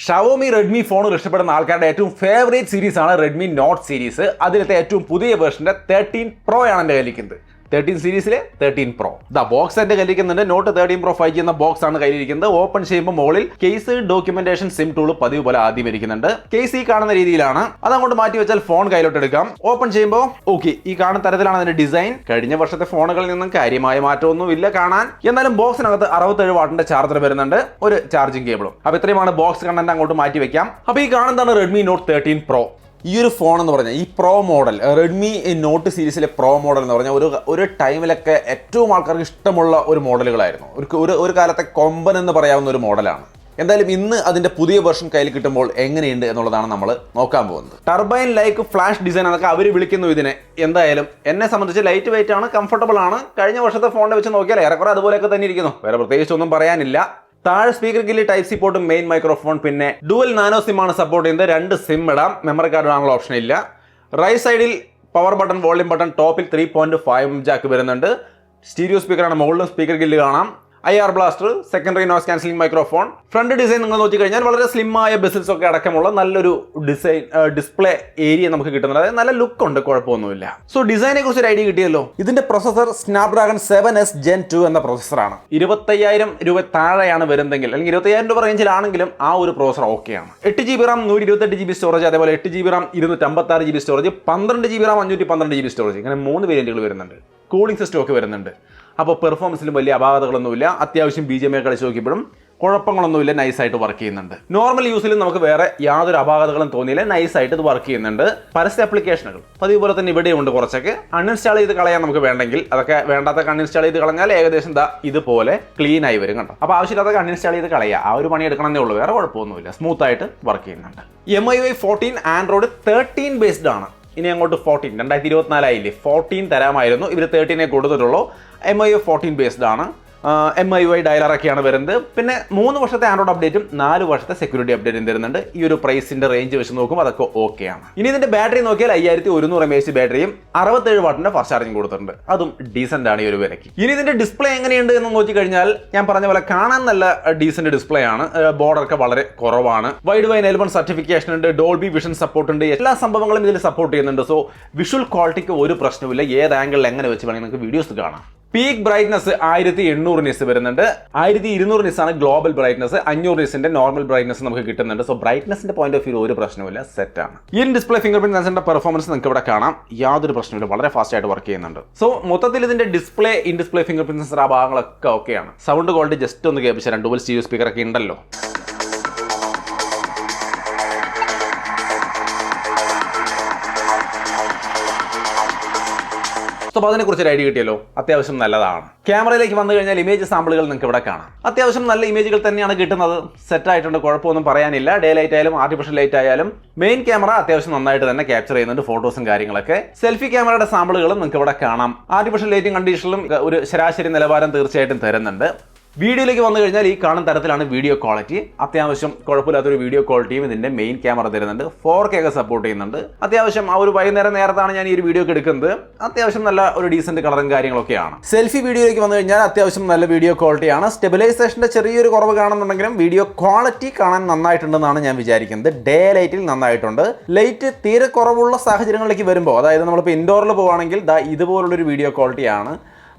Xiaomi Redmi ഫോണുകൾ ഇഷ്ടപ്പെടുന്ന ആൾക്കാരുടെ ഏറ്റവും ഫേവറേറ്റ് സീരീസ് ആണ് റെഡ്മി നോട്ട് സീരീസ്. അതിലത്തെ ഏറ്റവും പുതിയ വേർഷന്റെ 13 Pro ആണ് എൻ്റെ കയ്യിലിരിക്കുന്നത്. 13 സീരീസിലെ 13 Pro. ബോക്സ് എൻ്റെ കയ്യിലിരിക്കുന്നുണ്ട്. നോട്ട് 13 Pro 5G എന്ന ബോക്സ് ആണ് കയ്യിലിരിക്കുന്നത്. ഓപ്പൺ ചെയ്യുമ്പോൾ മുകളിൽ കേസ്, ഡോക്യുമെന്റേഷൻ, സിം ടൂൾ പതിവ് പോലെ ആദ്യം ഇരിക്കുന്നുണ്ട്. കേസ് ഈ കാണുന്ന രീതിയിലാണ്. അതങ്ങോട്ട് മാറ്റി വെച്ചാൽ ഫോൺ കയ്യിലോട്ട് എടുക്കാം. ഓപ്പൺ ചെയ്യുമ്പോൾ ഓക്കെ, ഈ കാണുന്ന തരത്തിലാണ് അതിന്റെ ഡിസൈൻ. കഴിഞ്ഞ വർഷത്തെ ഫോണുകളിൽ നിന്നും കാര്യമായ മാറ്റമൊന്നും ഇല്ല കാണാൻ. എന്നാലും ബോക്സിനകത്ത് 67 വാട്ടിന്റെ ചാർജർ വരുന്നുണ്ട്, ഒരു ചാർജിങ് കേബിളും. അപ്പൊ ഇത്രയുമാണ് ബോക്സ് കണ്ടന്റ്. അങ്ങോട്ട് മാറ്റി വെക്കാം. അപ്പൊ ഈ കാണുന്നതാണ് റെഡ്മി നോട്ട് 13 Pro. ഈ ഒരു ഫോൺ എന്ന് പറഞ്ഞാൽ ഈ പ്രോ മോഡൽ, റെഡ്മി നോട്ട് സീരീസിലെ പ്രോ മോഡൽ എന്ന് പറഞ്ഞാൽ ഒരു ടൈമിലൊക്കെ ഏറ്റവും ആൾക്കാർക്ക് ഇഷ്ടമുള്ള ഒരു മോഡലുകളായിരുന്നു. ഒരു കാലത്തെ കൊമ്പൻ എന്ന് പറയാവുന്ന ഒരു മോഡലാണ്. എന്തായാലും ഇന്ന് അതിന്റെ പുതിയ വെർഷൻ കയ്യിൽ കിട്ടുമ്പോൾ എങ്ങനെയുണ്ട് എന്നുള്ളതാണ് നമ്മൾ നോക്കാൻ പോകുന്നത്. ടർബൈൻ ലൈക്ക് ഫ്ലാഷ് ഡിസൈൻ എന്നൊക്കെ അവർ വിളിക്കുന്നു ഇതിനെ. എന്തായാലും എന്നെ സംബന്ധിച്ച് ലൈറ്റ് വെയിറ്റ് ആണ്, കംഫർട്ടബിൾ ആണ്. കഴിഞ്ഞ വർഷത്തെ ഫോണിനെ വെച്ച് നോക്കിയാൽ ഏറെക്കുറെ അതുപോലെയൊക്കെ തന്നെ ഇരിക്കുന്നു. വേറെ പ്രത്യേകിച്ചൊന്നും പറയാനില്ല. താഴെ സ്പീക്കർ ഗില്ല്, ടൈപ്പ് സി പോർട്ടും, മെയിൻ മൈക്രോഫോൺ, പിന്നെ ഡുവൽ നാനോ സിം ആണ് സപ്പോർട്ട് ചെയ്യുന്നത്. 2 സിം ഇടാം. മെമ്മറി കാർഡ് ഇടാനുള്ള ഓപ്ഷൻ ഇല്ല. റൈറ്റ് സൈഡിൽ പവർ ബട്ടൺ, വോളിയം ബട്ടൺ, ടോപ്പിൽ 3.5 ജാക്ക് വരുന്നുണ്ട്. സ്റ്റീരിയോ സ്പീക്കറാണ്. മുകളിലും സ്പീക്കർ ഗില്ല് കാണാം. IR blaster, secondary noise cancelling microphone. Front design നിങ്ങൾ നോക്കി കഴിഞ്ഞാൽ വളരെ സ്ലിമ്മായ ബെസിൽസ് ഒക്കെ അടക്കമുള്ള നല്ലൊരു ഡിസ്പ്ലേ ഏരിയ നമുക്ക് കിട്ടുന്നുണ്ട്. അതായത് നല്ല ലുക്ക് ഉണ്ട്, കുഴപ്പമൊന്നുമില്ല. സോ ഡിസൈനെ കുറിച്ച് ഒരു ഐഡിയ കിട്ടിയല്ലോ. ഇതിന്റെ പ്രൊസസർ സ്നാപ്ഡ്രാഗൺ 7S Gen 2 എന്ന പ്രൊസസറാണ്. 25,000 രൂപ താഴെയാണ് വരുന്നതെങ്കിൽ, അല്ലെങ്കിൽ 25,000 രൂപ റേഞ്ചിലാണെങ്കിലും ആ ഒരു പ്രൊസസർ ഓക്കെയാണ്. 8GB RAM, 128GB സ്റ്റോറേജ്, അതേപോലെ 8GB RAM, 256GB storage, 12GB RAM, 512GB storage, ഇങ്ങനെ 3 വേരിയന്റുകൾ വരുന്നുണ്ട്. കൂളിംഗ് സിസ്റ്റം ഒക്കെ വരുന്നുണ്ട്. അപ്പോൾ പെർഫോമൻസിലും വലിയ അപാകതകളൊന്നുമില്ല. അത്യാവശ്യം BGMI കളിച്ച് നോക്കിയപ്പോഴും കുഴപ്പങ്ങളൊന്നുമില്ല, നൈസായിട്ട് വർക്ക് ചെയ്യുന്നുണ്ട്. നോർമൽ യൂസിലും നമുക്ക് വേറെ യാതൊരു അപാകതകളും തോന്നിയില്ല, നൈസായിട്ട് ഇത് വർക്ക് ചെയ്യുന്നുണ്ട്. പരസ്യ ആപ്ലിക്കേഷനുകൾ അതുപോലെ തന്നെ ഇവിടെയുണ്ട്. കുറച്ചൊക്കെ അൺഇൻസ്റ്റാൾ ചെയ്ത് കളയാൻ നമുക്ക് വേണ്ടെങ്കിൽ, അതൊക്കെ വേണ്ടാത്ത അൺഇൻസ്റ്റാൾ ചെയ്ത് കളഞ്ഞാൽ ഏകദേശം ഇതുപോലെ ക്ലീൻ ആയി വരും കണ്ടോ. അപ്പോൾ ആവശ്യമില്ലാത്ത അൺഇൻസ്റ്റാൾ ചെയ്ത് കളയുക, ആ ഒരു പണി എടുക്കണമെന്നേ ഉള്ളൂ, വേറെ കുഴപ്പമൊന്നുമില്ല. സ്മൂത്ത് ആയിട്ട് വർക്ക് ചെയ്യുന്നുണ്ട്. MIUI 14 ആൻഡ്രോയിഡ് 13 ബേസ്ഡ് ആണ്. ഇനി അങ്ങോട്ട് 14, 2024 ആയില്ലേ, 14 തരാമായിരുന്നു. ഇവർ 13 കൊടുത്തിട്ടുള്ളൂ. MIUI 14 ബേസ്ഡ് ആണ്. MIUI ഡയലറൊക്കെയാണ് വരുന്നത്. പിന്നെ 3 വർഷത്തെ ആൻഡ്രോയിഡ് അപ്ഡേറ്റും 4 വർഷത്തെ സെക്യൂരിറ്റി അപ്ഡേറ്റും തരുന്നുണ്ട്. ഈ ഒരു പ്രൈസിന്റെ റേഞ്ച് വെച്ച് നോക്കുമ്പോൾ അതൊക്കെ ഓക്കെയാണ്. ഇനി ഇതിന്റെ ബാറ്ററി നോക്കിയാൽ 5100 mAh ബാറ്ററിയും 67 വാട്ടിന്റെ ഫാസ്റ്റ് ചാർജിങ് കൊടുത്തിട്ടുണ്ട്. അതും ഡീസന്റ് ആണ് ഈ ഒരു വിലയ്ക്ക്. ഇനി ഇതിന്റെ ഡിസ്പ്ലേ എങ്ങനെയുണ്ട് എന്ന് നോക്കി കഴിഞ്ഞാൽ ഞാൻ പറഞ്ഞ പോലെ കാണാൻ നല്ല ഡീസന്റ് ഡിസ്പ്ലേ ആണ്. ബോർഡർ ഒക്കെ വളരെ കുറവാണ്. വൈഡ് വൈ L1 സർട്ടിഫിക്കേഷൻ ഉണ്ട്. ഡോൾബി വിഷൻ സപ്പോർട്ട് ഉണ്ട്. എല്ലാ സംഭവങ്ങളും ഇതിൽ സപ്പോർട്ട് ചെയ്യുന്നുണ്ട്. സോ വിഷ്വൽ ക്വാളിറ്റിക്ക് ഒരു പ്രശ്നമില്ല. ഏത് ആംഗിളിൽ എങ്ങനെ വെച്ച് വേണമെങ്കിൽ നിങ്ങൾക്ക് വീഡിയോസ് കാണാം. പീക്ക് ബ്രൈറ്റ്നസ് 1800 നിറ്റ്സ് വരുന്നുണ്ട്. 1200 നിറ്റ്സ് ആണ് ഗ്ലോബൽ ബ്രൈറ്റ്നസ്. 500 നിറ്റ്സിന്റെ നോർമൽ ബ്രൈറ്റ്നസ് നമുക്ക് കിട്ടുന്നുണ്ട്. സോ ബ്രൈറ്റ്നസിന്റെ പോയിന്റ് ഓഫ് വ്യൂ ഒരു പ്രശ്നമില്ല, സെറ്റ് ആണ്. ഈ ഡിസ്പ്ലേ ഫിംഗർ പ്രിന്റ് സെൻസറിന്റെ പെർഫോമൻസ് നിങ്ങൾക്ക് ഇവിടെ കാണാം. യാതൊരു പ്രശ്നമില്ല, വളരെ ഫാസ്റ്റ് ആയിട്ട് വർക്ക് ചെയ്യുന്നുണ്ട്. സോ മൊത്തത്തിൽ ഇതിന്റെ display, in display finger print sensor ആ ഭാഗങ്ങളൊക്കെ ഓക്കെയാണ്. സൗണ്ട് ക്വാളിറ്റി ജസ്റ്റ് ഒന്ന് കേൾപ്പിച്ചു തരാം. ഡുവൽ സ്റ്റീരിയോ സ്പീക്കർ ഒക്കെ ഉണ്ടല്ലോ. അപ്പോൾ അതിനെക്കുറിച്ച് ഒരു ഐഡിയ കിട്ടിയല്ലോ. അത്യാവശ്യം നല്ലതാണ്. ക്യാമറയിലേക്ക് വന്നു കഴിഞ്ഞാൽ ഇമേജ് സാമ്പിളുകൾ നിങ്ങൾക്ക് ഇവിടെ കാണാം. അത്യാവശ്യം നല്ല ഇമേജുകൾ തന്നെയാണ് കിട്ടുന്നത്. സെറ്റ് ആയിട്ടുണ്ട്, കുഴപ്പമൊന്നും പറയാനില്ല. ഡേ ലൈറ്റ് ആയാലും ആർട്ടിഫിഷ്യൽ ലൈറ്റ് ആയാലും മെയിൻ ക്യാമറ അത്യാവശ്യം നന്നായിട്ട് തന്നെ ക്യാപ്ചർ ചെയ്യുന്നുണ്ട് ഫോട്ടോസും കാര്യങ്ങളൊക്കെ. സെൽഫി ക്യാമറയുടെ സാമ്പിളുകളും നിങ്ങൾക്ക് ഇവിടെ കാണാം. ആർട്ടിഫിഷ്യൽ ലൈറ്റും കണ്ടീഷനിലും ഒരു ശരാശരി നിലവാരം തീർച്ചയായിട്ടും തരുന്നുണ്ട്. വീഡിയോയിലേക്ക് വന്നു കഴിഞ്ഞാൽ ഈ കാണുന്ന തരത്തിലാണ് വീഡിയോ ക്വാളിറ്റി. അത്യാവശ്യം കുഴപ്പമില്ലാത്തൊരു വീഡിയോ ക്വാളിറ്റിയും ഇതിന്റെ മെയിൻ ക്യാമറ തരുന്നുണ്ട്. 4K ഒക്കെ സപ്പോർട്ട് ചെയ്യുന്നുണ്ട്. അത്യാവശ്യം ആ ഒരു വൈകുന്നേരം നേരത്താണ് ഞാൻ ഈ ഒരു വീഡിയോ എടുക്കുന്നത്. അത്യാവശ്യം നല്ല ഒരു ഡീസന്റ് കളറും കാര്യങ്ങളൊക്കെയാണ്. സെൽഫി വീഡിയോയിലേക്ക് വന്നു കഴിഞ്ഞാൽ അത്യാവശ്യം നല്ല വീഡിയോ ക്വാളിറ്റിയാണ്. സ്റ്റെബിലൈസേഷന്റെ ചെറിയൊരു കുറവ് കാണുന്നുണ്ടെങ്കിലും വീഡിയോ ക്വാളിറ്റി കാണാൻ നന്നായിട്ടുണ്ടെന്നാണ് ഞാൻ വിചാരിക്കുന്നത്. ഡേ ലൈറ്റിൽ നന്നായിട്ടുണ്ട്. ലൈറ്റ് തീരെ കുറവുള്ള സാഹചര്യങ്ങളിലേക്ക് വരുമ്പോൾ, അതായത് നമ്മളിപ്പോൾ ഇൻഡോറിൽ പോവുകയാണെങ്കിൽ ഇതുപോലുള്ളൊരു വീഡിയോ ക്വാളിറ്റിയാണ്.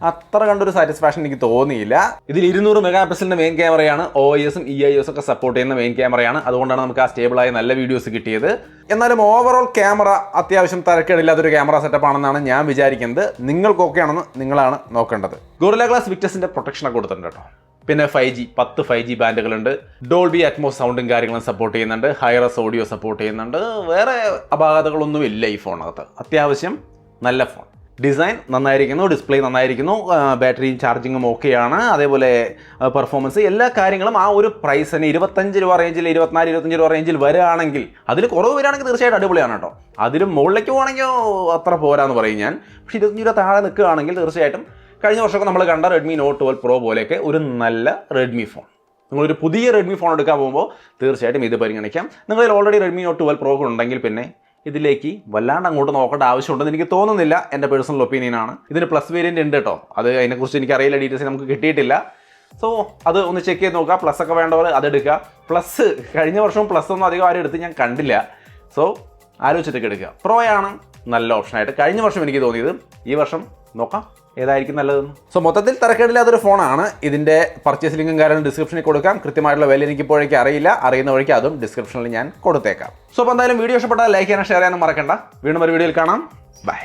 അത്ര കണ്ടൊരു സാറ്റിസ്ഫാക്ഷൻ എനിക്ക് തോന്നിയില്ല. ഇതിൽ 200 മെഗാപിക്സലിന്റെ മെയിൻ ക്യാമറയാണ്. OIS-ഉം EIS ഒക്കെ സപ്പോർട്ട് ചെയ്യുന്ന മെയിൻ ക്യാമറയാണ്. അതുകൊണ്ടാണ് നമുക്ക് ആ സ്റ്റേബിളായ നല്ല വീഡിയോസ് കിട്ടിയത്. എന്നാലും ഓവറോൾ ക്യാമറ അത്യാവശ്യം തരക്കേടില്ലാത്തൊരു ക്യാമറ സെറ്റപ്പ് ആണെന്നാണ് ഞാൻ വിചാരിക്കുന്നത്. നിങ്ങൾക്കൊക്കെ ആണെന്ന് നിങ്ങളാണ് നോക്കേണ്ടത്. ഗോറില്ല ഗ്ലാസ് വിക്ടസിന്റെ പ്രൊട്ടക്ഷനൊക്കെ കൊടുത്തിട്ടുണ്ട് കേട്ടോ. പിന്നെ 10 5G ബാൻഡുകളുണ്ട്. ഡോൾബി അറ്റ്മോസ് സൗണ്ടും കാര്യങ്ങളും സപ്പോർട്ട് ചെയ്യുന്നുണ്ട്. ഹൈറസ് ഓഡിയോ സപ്പോർട്ട് ചെയ്യുന്നുണ്ട്. വേറെ അപാകതകളൊന്നും ഇല്ല ഈ ഫോണിനകത്ത്. അത്യാവശ്യം നല്ല ഫോൺ. ഡിസൈൻ നന്നായിരിക്കുന്നു, ഡിസ്പ്ലേ നന്നായിരിക്കുന്നു, ബാറ്ററിയും ചാർജിങ്ങും ഓക്കെയാണ്. അതേപോലെ പെർഫോമൻസ്, എല്ലാ കാര്യങ്ങളും ആ ഒരു പ്രൈസിന് 25 രൂപ റേഞ്ചിൽ, 24-25 രൂപ റേഞ്ചിൽ വരികയാണെങ്കിൽ, അതിൽ കുറവ് വരികയാണെങ്കിൽ തീർച്ചയായിട്ടും അടിപൊളിയാണ് കേട്ടോ. അതിലും മുകളിലേക്ക് പോകണമെങ്കിൽ അത്ര പോരാന്ന് പറയും ഞാൻ. പക്ഷേ 25 രൂപ താഴെ നിൽക്കുകയാണെങ്കിൽ തീർച്ചയായിട്ടും കഴിഞ്ഞ വർഷമൊക്കെ നമ്മൾ കണ്ട റെഡ്മി നോട്ട് 12 Pro പോലെയൊക്കെ ഒരു നല്ല റെഡ്മി ഫോൺ, നിങ്ങളൊരു പുതിയ റെഡ്മി ഫോൺ എടുക്കാൻ പോകുമ്പോൾ തീർച്ചയായിട്ടും ഇത് പരിഗണിക്കാം. നിങ്ങളിൽ ഓൾറെഡി റെഡ്മി നോട്ട് 12 Pro ഉണ്ടെങ്കിൽ പിന്നെ ഇതിലേക്ക് വല്ലാണ്ട് അങ്ങോട്ട് നോക്കേണ്ട ആവശ്യമുണ്ടെന്ന് എനിക്ക് തോന്നുന്നില്ല. എൻ്റെ പേഴ്സണൽ ഒപ്പീനിയനാണ്. ഇതിന് പ്ലസ് വേരിയൻ്റ് ഉണ്ട് കേട്ടോ. അത് അതിനെക്കുറിച്ച് എനിക്ക് അറിയില്ല, ഡീറ്റെയിൽസ് നമുക്ക് കിട്ടിയിട്ടില്ല. സോ അത് ഒന്ന് ചെക്ക് ചെയ്ത് നോക്കുക. പ്ലസ് ഒക്കെ വേണ്ടവർ അതെടുക്കുക. പ്ലസ് കഴിഞ്ഞ വർഷവും പ്ലസ് ഒന്നും അധികം ആരും എടുത്ത് ഞാൻ കണ്ടില്ല. സോ ആലോചിച്ചിട്ടൊക്കെ എടുക്കുക. പ്രോയാണ് നല്ല ഓപ്ഷനായിട്ട് കഴിഞ്ഞ വർഷം എനിക്ക് തോന്നിയത്. ഈ വർഷം നോക്കാം ഏതായിരിക്കും നല്ലതെന്ന്. സോ മൊത്തത്തിൽ തരക്കേടില്ലാത്തൊരു ഫോണാണ്. ഇതിൻ്റെ പർച്ചേസ് ലിങ്കും കാര്യങ്ങളും ഡിസ്ക്രിപ്ഷനിൽ കൊടുക്കാം. കൃത്യമായിട്ടുള്ള വില എനിക്കിപ്പോഴേക്ക് അറിയില്ല. അറിയുന്ന വഴിക്ക് അതും ഡിസ്ക്രിപ്ഷനിൽ ഞാൻ കൊടുത്തേക്കാം. സോ അപ്പോൾ എന്തായാലും വീഡിയോ ഇഷ്ടപ്പെട്ടാൽ ലൈക്ക് ചെയ്യാനും ഷെയർ ചെയ്യാനും മറക്കണ്ട. വീണ്ടും ഒരു വീഡിയോയിൽ കാണാം. ബൈ.